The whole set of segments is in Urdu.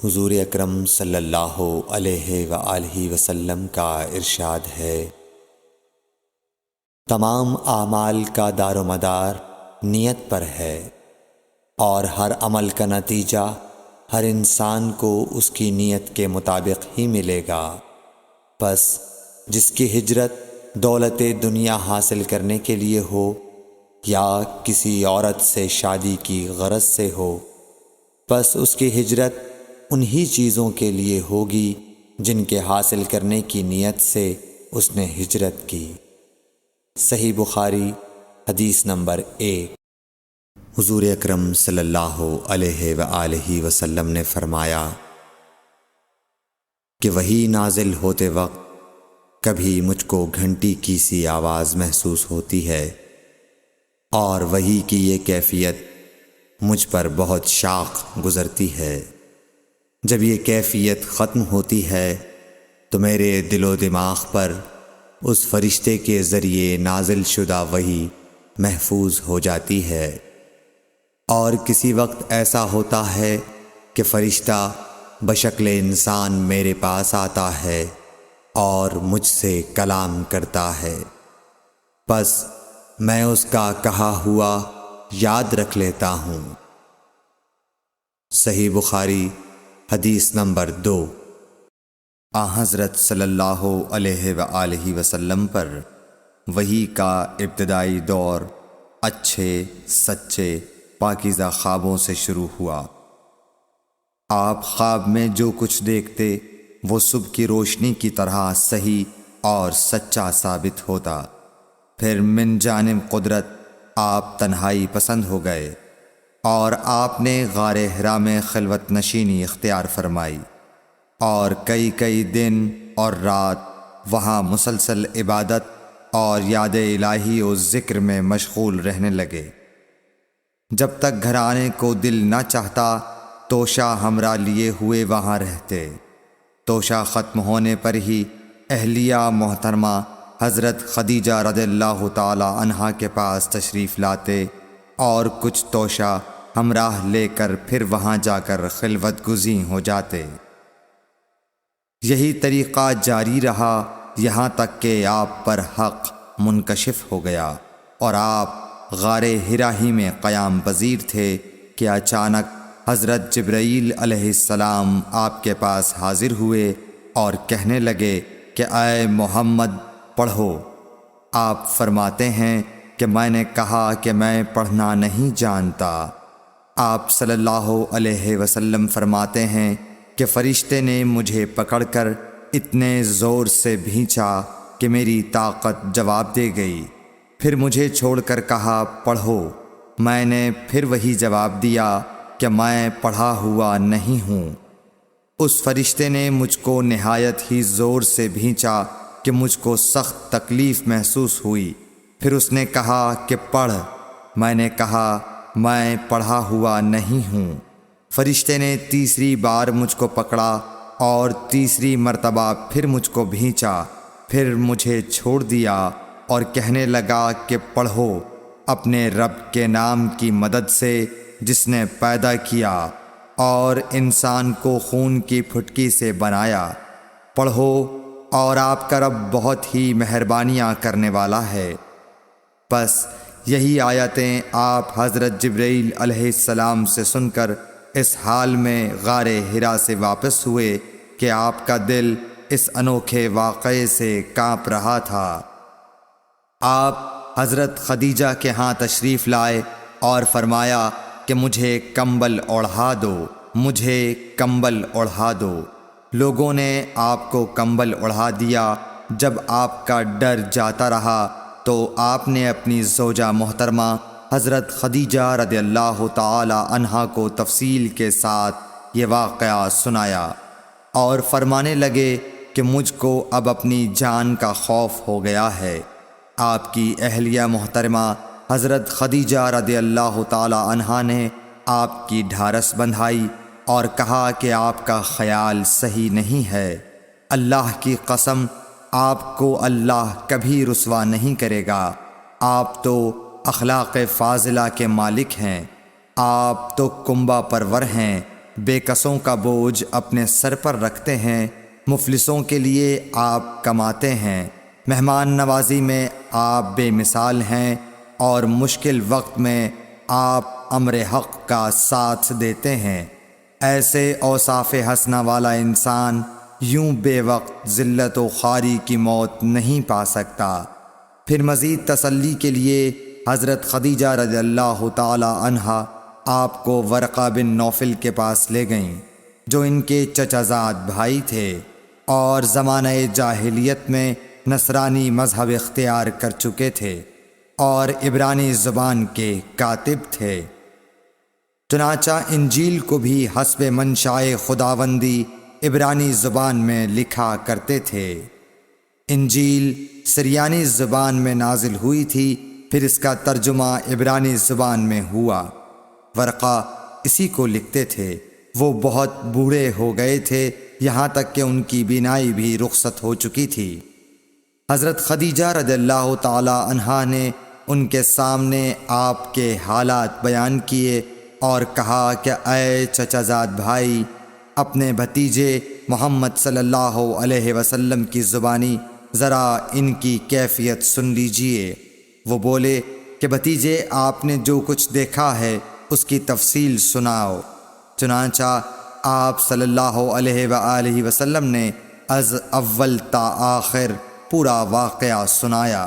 حضور اکرم صلی اللہ علیہ وآلہ وسلم کا ارشاد ہے، تمام اعمال کا دار و مدار نیت پر ہے، اور ہر عمل کا نتیجہ ہر انسان کو اس کی نیت کے مطابق ہی ملے گا۔ پس جس کی ہجرت دولت دنیا حاصل کرنے کے لیے ہو یا کسی عورت سے شادی کی غرض سے ہو، پس اس کی ہجرت انہی چیزوں کے لیے ہوگی جن کے حاصل کرنے کی نیت سے اس نے ہجرت کی۔ صحیح بخاری حدیث نمبر 1۔ حضور اکرم صلی اللہ علیہ وآلہ وسلم نے فرمایا کہ وحی نازل ہوتے وقت کبھی مجھ کو گھنٹی کی سی آواز محسوس ہوتی ہے، اور وحی کی یہ کیفیت مجھ پر بہت شاق گزرتی ہے۔ جب یہ کیفیت ختم ہوتی ہے تو میرے دل و دماغ پر اس فرشتے کے ذریعے نازل شدہ وحی محفوظ ہو جاتی ہے، اور کسی وقت ایسا ہوتا ہے کہ فرشتہ بشکل انسان میرے پاس آتا ہے اور مجھ سے کلام کرتا ہے، پس میں اس کا کہا ہوا یاد رکھ لیتا ہوں۔ صحیح بخاری حدیث نمبر 2۔ حضرت صلی اللہ علیہ وآلہ وسلم پر وحی کا ابتدائی دور اچھے سچے پاکیزہ خوابوں سے شروع ہوا۔ آپ خواب میں جو کچھ دیکھتے وہ صبح کی روشنی کی طرح صحیح اور سچا ثابت ہوتا۔ پھر من جانب قدرت آپ تنہائی پسند ہو گئے، اور آپ نے غار حرا میں خلوت نشینی اختیار فرمائی، اور کئی دن اور رات وہاں مسلسل عبادت اور یاد الہی و ذکر میں مشغول رہنے لگے۔ جب تک گھر آنے کو دل نہ چاہتا توشہ ہمراہ لیے ہوئے وہاں رہتے۔ توشہ ختم ہونے پر ہی اہلیہ محترمہ حضرت خدیجہ رضی اللہ تعالی عنہا کے پاس تشریف لاتے، اور کچھ توشہ ہمراہ لے کر پھر وہاں جا کر خلوت گزین ہو جاتے۔ یہی طریقہ جاری رہا یہاں تک کہ آپ پر حق منکشف ہو گیا، اور آپ غار حرا ہی میں قیام پذیر تھے کہ اچانک حضرت جبرائیل علیہ السلام آپ کے پاس حاضر ہوئے اور کہنے لگے کہ اے محمد پڑھو۔ آپ فرماتے ہیں کہ میں نے کہا کہ میں پڑھنا نہیں جانتا۔ آپ صلی اللہ علیہ وسلم فرماتے ہیں کہ فرشتے نے مجھے پکڑ کر اتنے زور سے بھینچا کہ میری طاقت جواب دے گئی، پھر مجھے چھوڑ کر کہا پڑھو۔ میں نے پھر وہی جواب دیا کہ میں پڑھا ہوا نہیں ہوں۔ اس فرشتے نے مجھ کو نہایت ہی زور سے بھینچا کہ مجھ کو سخت تکلیف محسوس ہوئی، پھر اس نے کہا کہ پڑھ۔ میں نے کہا میں پڑھا ہوا نہیں ہوں۔ فرشتے نے تیسری بار مجھ کو پکڑا اور تیسری مرتبہ پھر مجھ کو بھینچا، پھر مجھے چھوڑ دیا اور کہنے لگا کہ پڑھو اپنے رب کے نام کی مدد سے جس نے پیدا کیا اور انسان کو خون کی پھٹکی سے بنایا۔ پڑھو اور آپ کا رب بہت ہی مہربانیاں کرنے والا ہے۔ پس یہی آیتیں آپ حضرت جبرائیل علیہ السلام سے سن کر اس حال میں غار حرا سے واپس ہوئے کہ آپ کا دل اس انوکھے واقعے سے کانپ رہا تھا۔ آپ حضرت خدیجہ کے ہاں تشریف لائے اور فرمایا کہ مجھے کمبل اوڑھا دو، مجھے کمبل اوڑھا دو۔ لوگوں نے آپ کو کمبل اوڑھا دیا۔ جب آپ کا ڈر جاتا رہا تو آپ نے اپنی زوجہ محترمہ حضرت خدیجہ رضی اللہ تعالی عنہا کو تفصیل کے ساتھ یہ واقعہ سنایا، اور فرمانے لگے کہ مجھ کو اب اپنی جان کا خوف ہو گیا ہے۔ آپ کی اہلیہ محترمہ حضرت خدیجہ رضی اللہ تعالی عنہا نے آپ کی ڈھارس بندھائی اور کہا کہ آپ کا خیال صحیح نہیں ہے۔ اللہ کی قسم آپ کو اللہ کبھی رسوا نہیں کرے گا۔ آپ تو اخلاق فاضلہ کے مالک ہیں، آپ تو کنبہ پرور ہیں، بے کسوں کا بوجھ اپنے سر پر رکھتے ہیں، مفلسوں کے لیے آپ کماتے ہیں، مہمان نوازی میں آپ بے مثال ہیں، اور مشکل وقت میں آپ امر حق کا ساتھ دیتے ہیں۔ ایسے اوصاف حسنہ والا انسان یوں بے وقت ذلت و خواری کی موت نہیں پا سکتا۔ پھر مزید تسلی کے لیے حضرت خدیجہ رضی اللہ تعالی عنہا آپ کو ورقہ بن نوفل کے پاس لے گئیں، جو ان کے چچا زاد بھائی تھے اور زمانہ جاہلیت میں نصرانی مذہب اختیار کر چکے تھے اور عبرانی زبان کے کاتب تھے۔ چنانچہ انجیل کو بھی حسب منشائے خداوندی عبرانی زبان میں لکھا کرتے تھے۔ انجیل سریانی زبان میں نازل ہوئی تھی، پھر اس کا ترجمہ عبرانی زبان میں ہوا۔ ورقہ اسی کو لکھتے تھے۔ وہ بہت بوڑھے ہو گئے تھے، یہاں تک کہ ان کی بینائی بھی رخصت ہو چکی تھی۔ حضرت خدیجہ رضی اللہ تعالی عنہا نے ان کے سامنے آپ کے حالات بیان کیے اور کہا کہ اے چچا زاد بھائی، اپنے بھتیجے محمد صلی اللہ علیہ وسلم کی زبانی ذرا ان کی کیفیت سن لیجئے۔ وہ بولے کہ بھتیجے، آپ نے جو کچھ دیکھا ہے اس کی تفصیل سناؤ۔ چنانچہ آپ صلی اللہ علیہ وآلہ وسلم نے از اول تا آخر پورا واقعہ سنایا،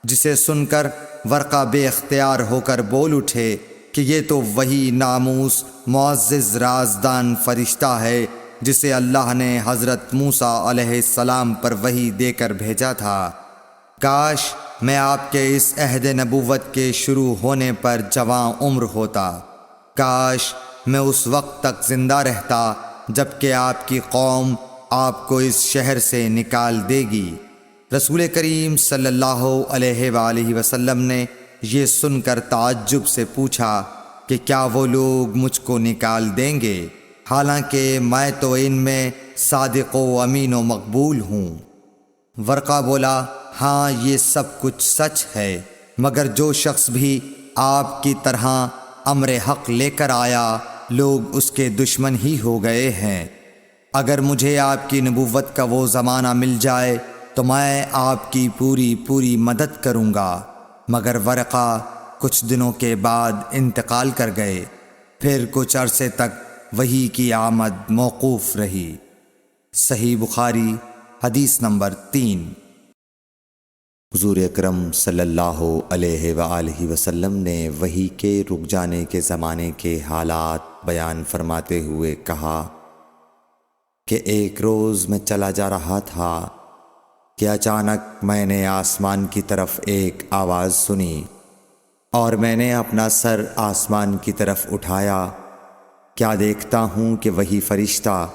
جسے سن کر ورقہ بے اختیار ہو کر بول اٹھے کہ یہ تو وہی ناموس معزز رازدان فرشتہ ہے جسے اللہ نے حضرت موسیٰ علیہ السلام پر وحی دے کر بھیجا تھا۔ کاش میں آپ کے اس عہد نبوت کے شروع ہونے پر جواں عمر ہوتا، کاش میں اس وقت تک زندہ رہتا جب کہ آپ کی قوم آپ کو اس شہر سے نکال دے گی۔ رسول کریم صلی اللہ علیہ وآلہ وسلم نے یہ سن کر تعجب سے پوچھا کہ کیا وہ لوگ مجھ کو نکال دیں گے، حالانکہ میں تو ان میں صادق و امین و مقبول ہوں۔ ورقہ بولا، ہاں یہ سب کچھ سچ ہے، مگر جو شخص بھی آپ کی طرح امر حق لے کر آیا لوگ اس کے دشمن ہی ہو گئے ہیں۔ اگر مجھے آپ کی نبوت کا وہ زمانہ مل جائے تو میں آپ کی پوری مدد کروں گا، مگر ورقہ کچھ دنوں کے بعد انتقال کر گئے۔ پھر کچھ عرصے تک وحی کی آمد موقوف رہی۔ صحیح بخاری حدیث نمبر 3۔ حضور اکرم صلی اللہ علیہ وآلہ وسلم نے وحی کے رک جانے کے زمانے کے حالات بیان فرماتے ہوئے کہا کہ ایک روز میں چلا جا رہا تھا کہ اچانک میں نے آسمان کی طرف ایک آواز سنی اور میں نے اپنا سر آسمان کی طرف اٹھایا۔ کیا دیکھتا ہوں کہ وہی فرشتہ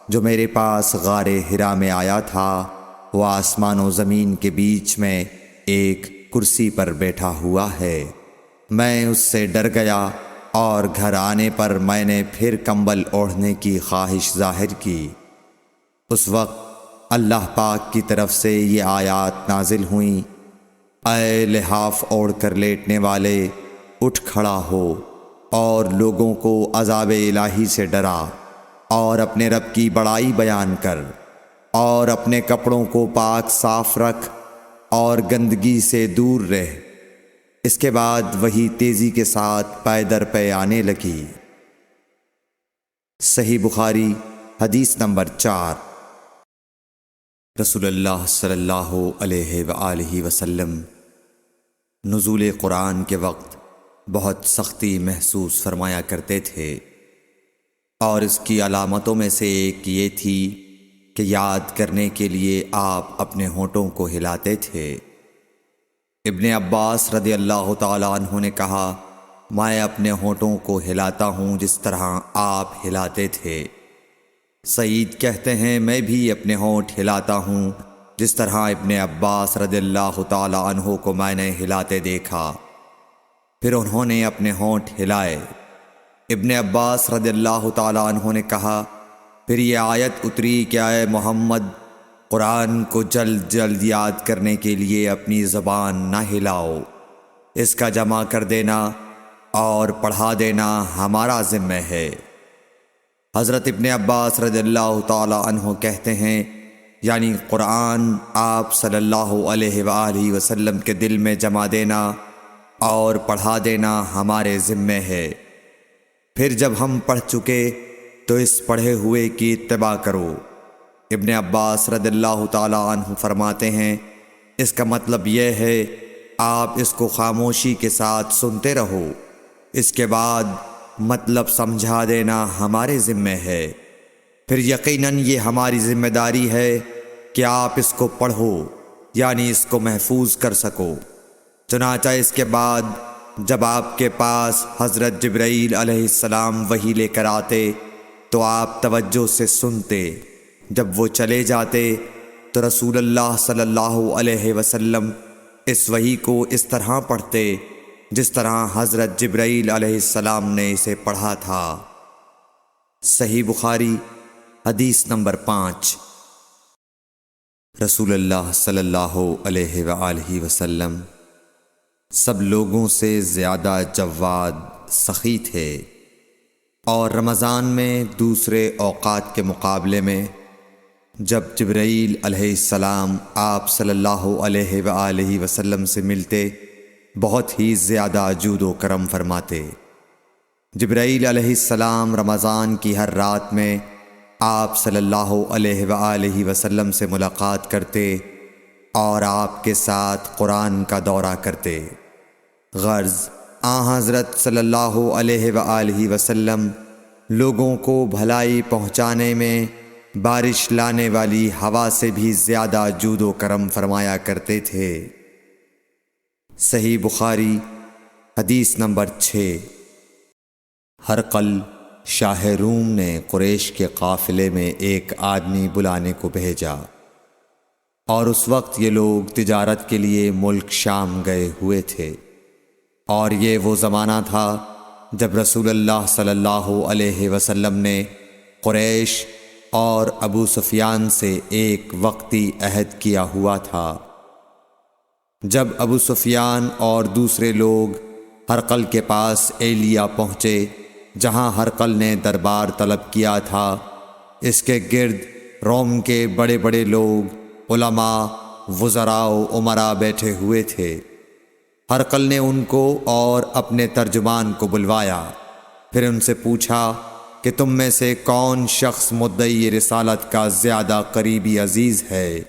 جو میرے پاس غار حرا میں آیا تھا وہ آسمان و زمین کے بیچ میں ایک کرسی پر بیٹھا ہوا ہے۔ میں اس سے ڈر گیا اور گھر آنے پر میں نے پھر کمبل اوڑھنے کی خواہش ظاہر کی۔ اس وقت اللہ پاک کی طرف سے یہ آیات نازل ہوئیں، اے لحاف اوڑھ کر لیٹنے والے، اٹھ کھڑا ہو اور لوگوں کو عذاب الہی سے ڈرا، اور اپنے رب کی بڑائی بیان کر، اور اپنے کپڑوں کو پاک صاف رکھ اور گندگی سے دور رہ۔ اس کے بعد وہی تیزی کے ساتھ پے در پے آنے لگی۔ صحیح بخاری حدیث نمبر 4۔ رسول اللہ صلی اللہ علیہ وآلہ وسلم نزول قرآن کے وقت بہت سختی محسوس فرمایا کرتے تھے، اور اس کی علامتوں میں سے ایک یہ تھی کہ یاد کرنے کے لیے آپ اپنے ہونٹوں کو ہلاتے تھے۔ ابن عباس رضی اللہ تعالی عنہ نے کہا، میں اپنے ہونٹوں کو ہلاتا ہوں جس طرح آپ ہلاتے تھے۔ سعید کہتے ہیں، میں بھی اپنے ہونٹ ہلاتا ہوں جس طرح ابن عباس رضی اللہ تعالی عنہ کو میں نے ہلاتے دیکھا۔ پھر انہوں نے اپنے ہونٹ ہلائے۔ ابن عباس رضی اللہ تعالی عنہ نے کہا، پھر یہ آیت اتری کہ اے محمد، قرآن کو جلد جلد یاد کرنے کے لیے اپنی زبان نہ ہلاؤ، اس کا جمع کر دینا اور پڑھا دینا ہمارا ذمہ ہے۔ حضرت ابن عباس رضی اللہ تعالی عنہ کہتے ہیں، یعنی قرآن آپ صلی اللہ علیہ وآلہ وسلم کے دل میں جما دینا اور پڑھا دینا ہمارے ذمے ہے۔ پھر جب ہم پڑھ چکے تو اس پڑھے ہوئے کی اتباع کرو۔ ابن عباس رضی اللہ تعالی عنہ فرماتے ہیں، اس کا مطلب یہ ہے آپ اس کو خاموشی کے ساتھ سنتے رہو، اس کے بعد مطلب سمجھا دینا ہمارے ذمے ہے۔ پھر یقیناً یہ ہماری ذمہ داری ہے کہ آپ اس کو پڑھو، یعنی اس کو محفوظ کر سکو۔ چنانچہ اس کے بعد جب آپ کے پاس حضرت جبرائیل علیہ السلام وحی لے کر آتے تو آپ توجہ سے سنتے، جب وہ چلے جاتے تو رسول اللہ صلی اللہ علیہ وسلم اس وحی کو اس طرح پڑھتے جس طرح حضرت جبرائیل علیہ السلام نے اسے پڑھا تھا۔ صحیح بخاری حدیث نمبر 5۔ رسول اللہ صلی اللہ علیہ وآلہ وسلم سب لوگوں سے زیادہ جواد سخی تھے، اور رمضان میں دوسرے اوقات کے مقابلے میں جب جبرائیل علیہ السلام آپ صلی اللہ علیہ وآلہ وسلم سے ملتے بہت ہی زیادہ جود و کرم فرماتے۔ جبرائیل علیہ السلام رمضان کی ہر رات میں آپ صلی اللہ علیہ وآلہ وسلم سے ملاقات کرتے اور آپ کے ساتھ قرآن کا دورہ کرتے۔ غرض حضرت صلی اللہ علیہ وآلہ وسلم لوگوں کو بھلائی پہنچانے میں بارش لانے والی ہوا سے بھی زیادہ جود و کرم فرمایا کرتے تھے۔ صحیح بخاری حدیث نمبر 6۔ ہرقل شاہ روم نے قریش کے قافلے میں ایک آدمی بلانے کو بھیجا، اور اس وقت یہ لوگ تجارت کے لیے ملک شام گئے ہوئے تھے، اور یہ وہ زمانہ تھا جب رسول اللہ صلی اللہ علیہ وسلم نے قریش اور ابو سفیان سے ایک وقتی عہد کیا ہوا تھا۔ جب ابو سفیان اور دوسرے لوگ ہرقل کے پاس ایلیا پہنچے جہاں ہرقل نے دربار طلب کیا تھا، اس کے گرد روم کے بڑے بڑے لوگ، علماء، وزراء و امراء بیٹھے ہوئے تھے۔ ہرقل نے ان کو اور اپنے ترجمان کو بلوایا، پھر ان سے پوچھا کہ تم میں سے کون شخص مدعی رسالت کا زیادہ قریبی عزیز ہے؟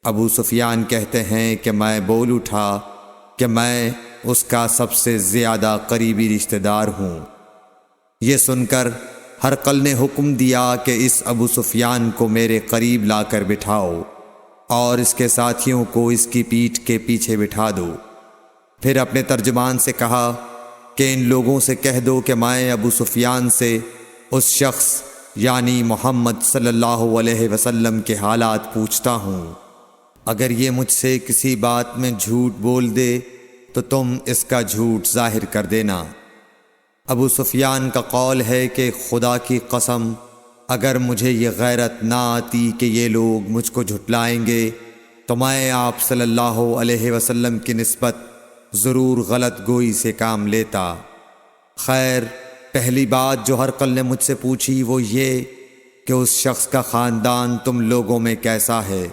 ابو سفیان کہتے ہیں کہ میں بول اٹھا کہ میں اس کا سب سے زیادہ قریبی رشتہ دار ہوں۔ یہ سن کر ہرقل نے حکم دیا کہ اس ابو سفیان کو میرے قریب لا کر بٹھاؤ اور اس کے ساتھیوں کو اس کی پیٹھ کے پیچھے بٹھا دو۔ پھر اپنے ترجمان سے کہا کہ ان لوگوں سے کہہ دو کہ میں ابو سفیان سے اس شخص یعنی محمد صلی اللہ علیہ وسلم کے حالات پوچھتا ہوں، اگر یہ مجھ سے کسی بات میں جھوٹ بول دے تو تم اس کا جھوٹ ظاہر کر دینا۔ ابو سفیان کا قول ہے کہ خدا کی قسم اگر مجھے یہ غیرت نہ آتی کہ یہ لوگ مجھ کو جھٹلائیں گے تو میں آپ صلی اللہ علیہ وسلم کی نسبت ضرور غلط گوئی سے کام لیتا۔ خیر، پہلی بات جو ہرقل نے مجھ سے پوچھی وہ یہ کہ اس شخص کا خاندان تم لوگوں میں کیسا ہے؟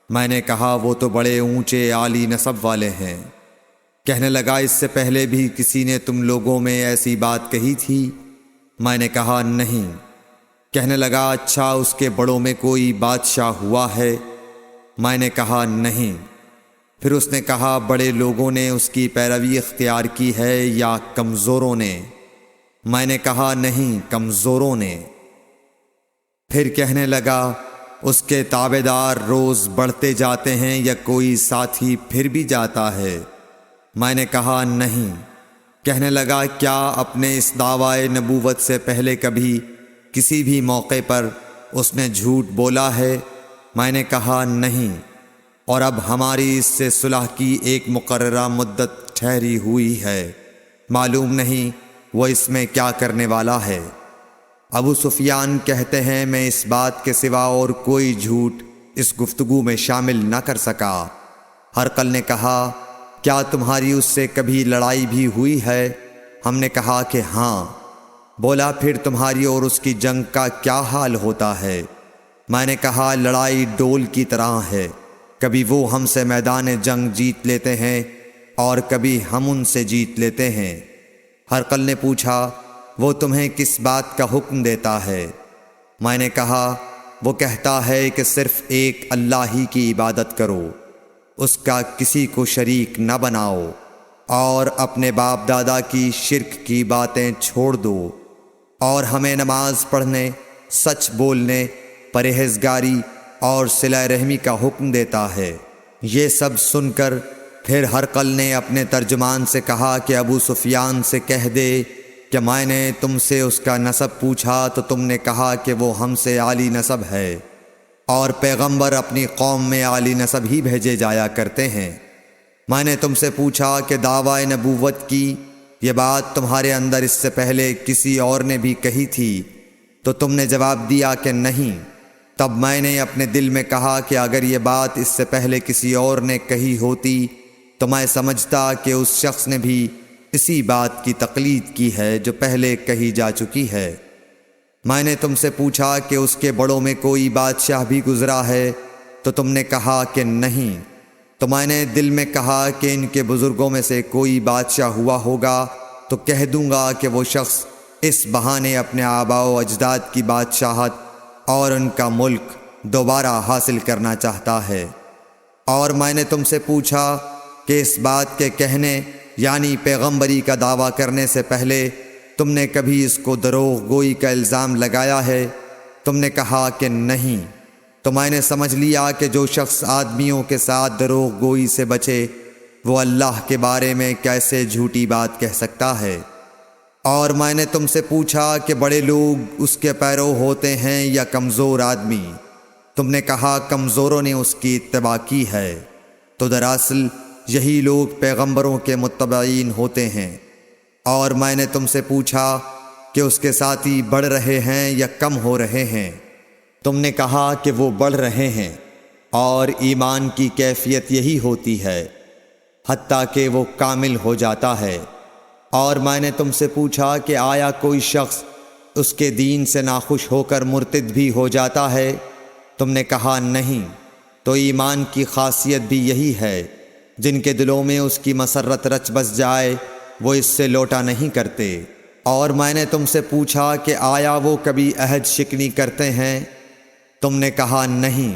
میں نے کہا وہ تو بڑے اونچے عالی نسب والے ہیں۔ کہنے لگا اس سے پہلے بھی کسی نے تم لوگوں میں ایسی بات کہی تھی؟ میں نے کہا نہیں۔ کہنے لگا اچھا اس کے بڑوں میں کوئی بادشاہ ہوا ہے؟ میں نے کہا نہیں۔ پھر اس نے کہا بڑے لوگوں نے اس کی پیروی اختیار کی ہے یا کمزوروں نے؟ میں نے کہا نہیں، کمزوروں نے۔ پھر کہنے لگا اس کے تابعدار روز بڑھتے جاتے ہیں یا کوئی ساتھی پھر بھی جاتا ہے؟ میں نے کہا نہیں۔ کہنے لگا کیا اپنے اس دعوی نبوت سے پہلے کبھی کسی بھی موقع پر اس نے جھوٹ بولا ہے؟ میں نے کہا نہیں، اور اب ہماری اس سے صلح کی ایک مقررہ مدت ٹھہری ہوئی ہے، معلوم نہیں وہ اس میں کیا کرنے والا ہے۔ ابو سفیان کہتے ہیں میں اس بات کے سوا اور کوئی جھوٹ اس گفتگو میں شامل نہ کر سکا۔ ہرقل نے کہا کیا تمہاری اس سے کبھی لڑائی بھی ہوئی ہے؟ ہم نے کہا کہ ہاں۔ بولا پھر تمہاری اور اس کی جنگ کا کیا حال ہوتا ہے؟ میں نے کہا لڑائی ڈول کی طرح ہے، کبھی وہ ہم سے میدان جنگ جیت لیتے ہیں اور کبھی ہم ان سے جیت لیتے ہیں۔ ہرقل نے پوچھا وہ تمہیں کس بات کا حکم دیتا ہے؟ میں نے کہا وہ کہتا ہے کہ صرف ایک اللہ ہی کی عبادت کرو، اس کا کسی کو شریک نہ بناؤ، اور اپنے باپ دادا کی شرک کی باتیں چھوڑ دو، اور ہمیں نماز پڑھنے، سچ بولنے، پرہیزگاری اور صلہ رحمی کا حکم دیتا ہے۔ یہ سب سن کر پھر ہرقل نے اپنے ترجمان سے کہا کہ ابو سفیان سے کہہ دے کہ میں نے تم سے اس کا نسب پوچھا تو تم نے کہا کہ وہ ہم سے عالی نسب ہے، اور پیغمبر اپنی قوم میں عالی نسب ہی بھیجے جایا کرتے ہیں۔ میں نے تم سے پوچھا کہ دعویٰ نبوت کی یہ بات تمہارے اندر اس سے پہلے کسی اور نے بھی کہی تھی؟ تو تم نے جواب دیا کہ نہیں۔ تب میں نے اپنے دل میں کہا کہ اگر یہ بات اس سے پہلے کسی اور نے کہی ہوتی تو میں سمجھتا کہ اس شخص نے بھی اسی بات کی تقلید کی ہے جو پہلے کہی جا چکی ہے۔ میں نے تم سے پوچھا کہ اس کے بڑوں میں کوئی بادشاہ بھی گزرا ہے تو تم نے کہا کہ نہیں۔ تو میں نے دل میں کہا کہ ان کے بزرگوں میں سے کوئی بادشاہ ہوا ہوگا تو کہہ دوں گا کہ وہ شخص اس بہانے اپنے آباء و اجداد کی بادشاہت اور ان کا ملک دوبارہ حاصل کرنا چاہتا ہے۔ اور میں نے تم سے پوچھا کہ اس بات کے کہنے یعنی پیغمبری کا دعویٰ کرنے سے پہلے تم نے کبھی اس کو دروغ گوئی کا الزام لگایا ہے؟ تم نے کہا کہ نہیں۔ تو میں نے سمجھ لیا کہ جو شخص آدمیوں کے ساتھ دروغ گوئی سے بچے وہ اللہ کے بارے میں کیسے جھوٹی بات کہہ سکتا ہے۔ اور میں نے تم سے پوچھا کہ بڑے لوگ اس کے پیرو ہوتے ہیں یا کمزور آدمی؟ تم نے کہا کمزوروں نے اس کی اتباع کی ہے۔ تو دراصل یہی لوگ پیغمبروں کے متبعین ہوتے ہیں۔ اور میں نے تم سے پوچھا کہ اس کے ساتھی بڑھ رہے ہیں یا کم ہو رہے ہیں؟ تم نے کہا کہ وہ بڑھ رہے ہیں، اور ایمان کی کیفیت یہی ہوتی ہے حتیٰ کہ وہ کامل ہو جاتا ہے۔ اور میں نے تم سے پوچھا کہ آیا کوئی شخص اس کے دین سے ناخوش ہو کر مرتد بھی ہو جاتا ہے؟ تم نے کہا نہیں۔ تو ایمان کی خاصیت بھی یہی ہے، جن کے دلوں میں اس کی مسرت رچ بس جائے وہ اس سے لوٹا نہیں کرتے۔ اور میں نے تم سے پوچھا کہ آیا وہ کبھی عہد شکنی کرتے ہیں؟ تم نے کہا نہیں۔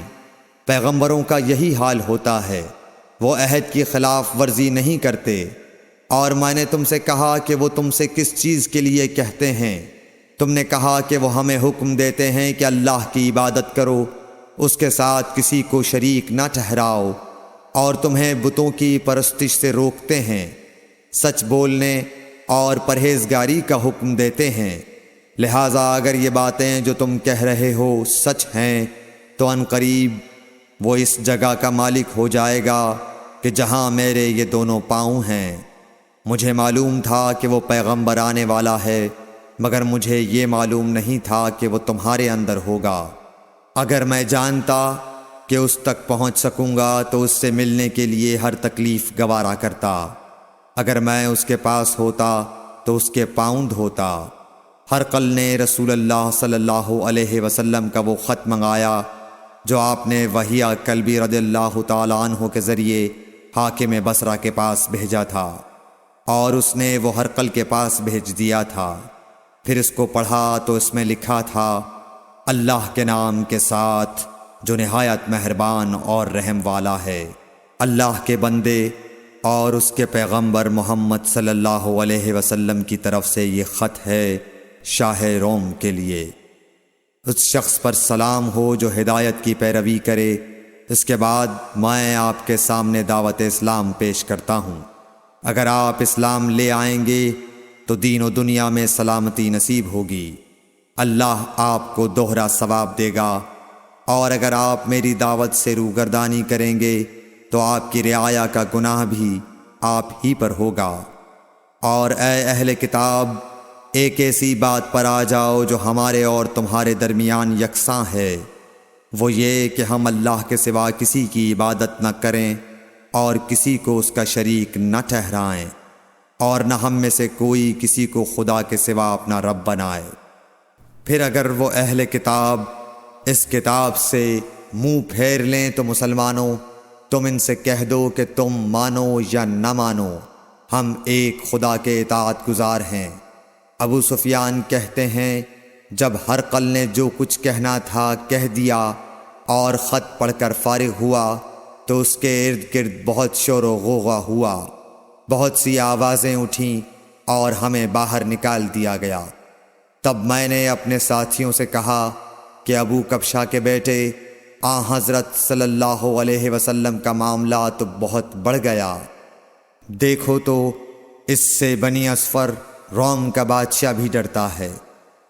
پیغمبروں کا یہی حال ہوتا ہے، وہ عہد کی خلاف ورزی نہیں کرتے۔ اور میں نے تم سے کہا کہ وہ تم سے کس چیز کے لیے کہتے ہیں؟ تم نے کہا کہ وہ ہمیں حکم دیتے ہیں کہ اللہ کی عبادت کرو، اس کے ساتھ کسی کو شریک نہ ٹھہراؤ، اور تمہیں بتوں کی پرستش سے روکتے ہیں، سچ بولنے اور پرہیزگاری کا حکم دیتے ہیں۔ لہٰذا اگر یہ باتیں جو تم کہہ رہے ہو سچ ہیں تو ان قریب وہ اس جگہ کا مالک ہو جائے گا کہ جہاں میرے یہ دونوں پاؤں ہیں۔ مجھے معلوم تھا کہ وہ پیغمبر آنے والا ہے، مگر مجھے یہ معلوم نہیں تھا کہ وہ تمہارے اندر ہوگا۔ اگر میں جانتا کہ اس تک پہنچ سکوں گا تو اس سے ملنے کے لیے ہر تکلیف گوارا کرتا۔ اگر میں اس کے پاس ہوتا تو اس کے پاؤں دھوتا۔ ہرقل نے رسول اللہ صلی اللہ علیہ وسلم کا وہ خط منگایا جو آپ نے وحیہ کلبی رضی اللہ تعالیٰ عنہ کے ذریعے حاکم بصرہ کے پاس بھیجا تھا، اور اس نے وہ ہرقل کے پاس بھیج دیا تھا۔ پھر اس کو پڑھا تو اس میں لکھا تھا، اللہ کے نام کے ساتھ جو نہایت مہربان اور رحم والا ہے۔ اللہ کے بندے اور اس کے پیغمبر محمد صلی اللہ علیہ وسلم کی طرف سے یہ خط ہے شاہ روم کے لیے۔ اس شخص پر سلام ہو جو ہدایت کی پیروی کرے۔ اس کے بعد میں آپ کے سامنے دعوت اسلام پیش کرتا ہوں۔ اگر آپ اسلام لے آئیں گے تو دین و دنیا میں سلامتی نصیب ہوگی، اللہ آپ کو دوہرا ثواب دے گا، اور اگر آپ میری دعوت سے روگردانی کریں گے تو آپ کی رعایا کا گناہ بھی آپ ہی پر ہوگا۔ اور اے اہل کتاب، ایک ایسی بات پر آ جاؤ جو ہمارے اور تمہارے درمیان یکساں ہے، وہ یہ کہ ہم اللہ کے سوا کسی کی عبادت نہ کریں اور کسی کو اس کا شریک نہ ٹھہرائیں، اور نہ ہم میں سے کوئی کسی کو خدا کے سوا اپنا رب بنائے۔ پھر اگر وہ اہل کتاب اس کتاب سے منہ پھیر لیں تو مسلمانوں تم ان سے کہہ دو کہ تم مانو یا نہ مانو، ہم ایک خدا کے اطاعت گزار ہیں۔ ابو سفیان کہتے ہیں جب ہرقل نے جو کچھ کہنا تھا کہہ دیا اور خط پڑھ کر فارغ ہوا تو اس کے ارد گرد بہت شور و غوغا ہوا، بہت سی آوازیں اٹھیں اور ہمیں باہر نکال دیا گیا۔ تب میں نے اپنے ساتھیوں سے کہا کہ ابو کبشہ کے بیٹے حضرت صلی اللہ علیہ وسلم کا معاملہ تو بہت بڑھ گیا، دیکھو تو اس سے بنی اصفر روم کا بادشاہ بھی ڈرتا ہے۔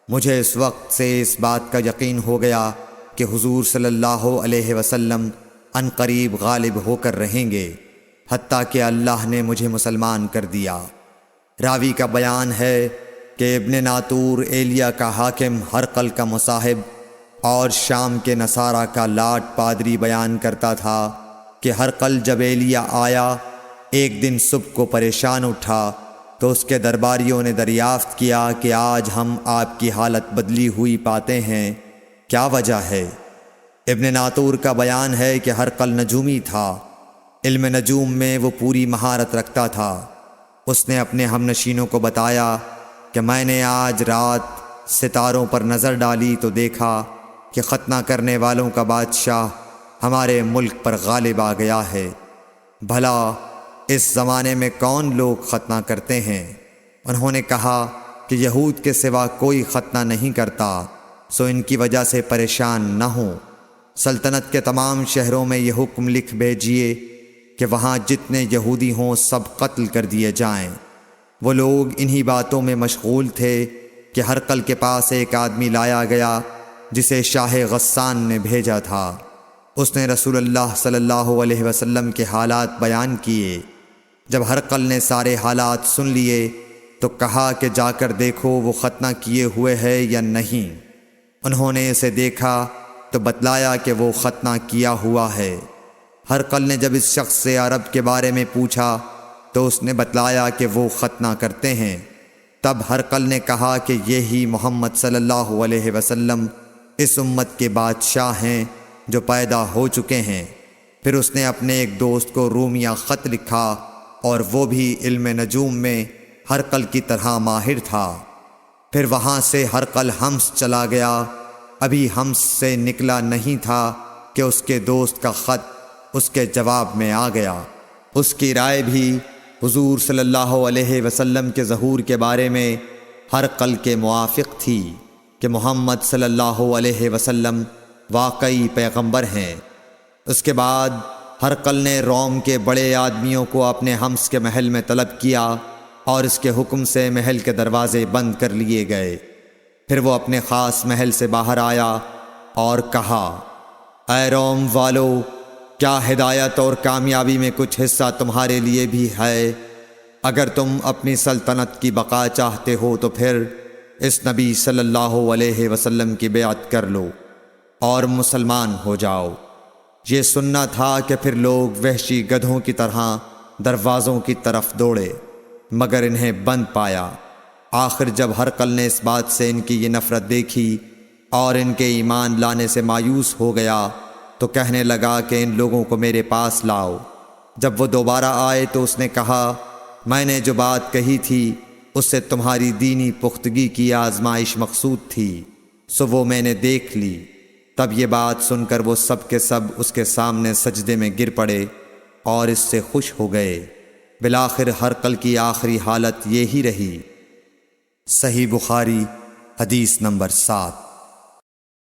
مجھے اس وقت سے اس بات کا یقین ہو گیا کہ حضور صلی اللہ علیہ وسلم ان قریب غالب ہو کر رہیں گے، حتیٰ کہ اللہ نے مجھے مسلمان کر دیا۔ راوی کا بیان ہے کہ ابن ناطور ایلیا کا حاکم ہرقل کا مصاحب اور شام کے نصارہ کا لاٹ پادری بیان کرتا تھا کہ ہرقل جب ایلیا آیا ایک دن صبح کو پریشان اٹھا تو اس کے درباریوں نے دریافت کیا کہ آج ہم آپ کی حالت بدلی ہوئی پاتے ہیں، کیا وجہ ہے؟ ابن ناطور کا بیان ہے کہ ہرقل نجومی تھا، علم نجوم میں وہ پوری مہارت رکھتا تھا۔ اس نے اپنے ہم نشینوں کو بتایا کہ میں نے آج رات ستاروں پر نظر ڈالی تو دیکھا کہ ختنہ کرنے والوں کا بادشاہ ہمارے ملک پر غالب آ گیا ہے۔ بھلا اس زمانے میں کون لوگ ختنہ کرتے ہیں؟ انہوں نے کہا کہ یہود کے سوا کوئی ختنہ نہیں کرتا، سو ان کی وجہ سے پریشان نہ ہوں۔ سلطنت کے تمام شہروں میں یہ حکم لکھ بھیجیے کہ وہاں جتنے یہودی ہوں سب قتل کر دیے جائیں۔ وہ لوگ انہی باتوں میں مشغول تھے کہ ہرقل کے پاس ایک آدمی لایا گیا جسے شاہ غسان نے بھیجا تھا۔ اس نے رسول اللہ صلی اللہ علیہ وسلم کے حالات بیان کیے۔ جب ہرقل نے سارے حالات سن لیے تو کہا کہ جا کر دیکھو وہ ختنہ کیے ہوئے ہے یا نہیں۔ انہوں نے اسے دیکھا تو بتلایا کہ وہ ختنہ کیا ہوا ہے۔ ہرقل نے جب اس شخص سے عرب کے بارے میں پوچھا تو اس نے بتلایا کہ وہ ختنہ کرتے ہیں۔ تب ہرقل نے کہا کہ یہی محمد صلی اللہ علیہ وسلم اس امت کے بادشاہ ہیں جو پیدا ہو چکے ہیں۔ پھر اس نے اپنے ایک دوست کو رومیہ خط لکھا اور وہ بھی علم نجوم میں ہرقل کی طرح ماہر تھا۔ پھر وہاں سے ہرقل حمص چلا گیا۔ ابھی حمص سے نکلا نہیں تھا کہ اس کے دوست کا خط اس کے جواب میں آ گیا۔ اس کی رائے بھی حضور صلی اللہ علیہ وسلم کے ظہور کے بارے میں ہرقل کے موافق تھی کہ محمد صلی اللہ علیہ وسلم واقعی پیغمبر ہیں۔ اس کے بعد ہرقل نے روم کے بڑے آدمیوں کو اپنے حمص کے محل میں طلب کیا اور اس کے حکم سے محل کے دروازے بند کر لیے گئے۔ پھر وہ اپنے خاص محل سے باہر آیا اور کہا، اے روم والو، کیا ہدایت اور کامیابی میں کچھ حصہ تمہارے لیے بھی ہے؟ اگر تم اپنی سلطنت کی بقا چاہتے ہو تو پھر اس نبی صلی اللہ علیہ وسلم کی بیعت کر لو اور مسلمان ہو جاؤ۔ یہ سننا تھا کہ پھر لوگ وحشی گدھوں کی طرح دروازوں کی طرف دوڑے، مگر انہیں بند پایا۔ آخر جب ہرقل نے اس بات سے ان کی یہ نفرت دیکھی اور ان کے ایمان لانے سے مایوس ہو گیا تو کہنے لگا کہ ان لوگوں کو میرے پاس لاؤ۔ جب وہ دوبارہ آئے تو اس نے کہا، میں نے جو بات کہی تھی اس سے تمہاری دینی پختگی کی آزمائش مقصود تھی، سو وہ میں نے دیکھ لی۔ تب یہ بات سن کر وہ سب کے سب اس کے سامنے سجدے میں گر پڑے اور اس سے خوش ہو گئے۔ بالآخر ہرقل کی آخری حالت یہی رہی۔ صحیح بخاری حدیث نمبر 7۔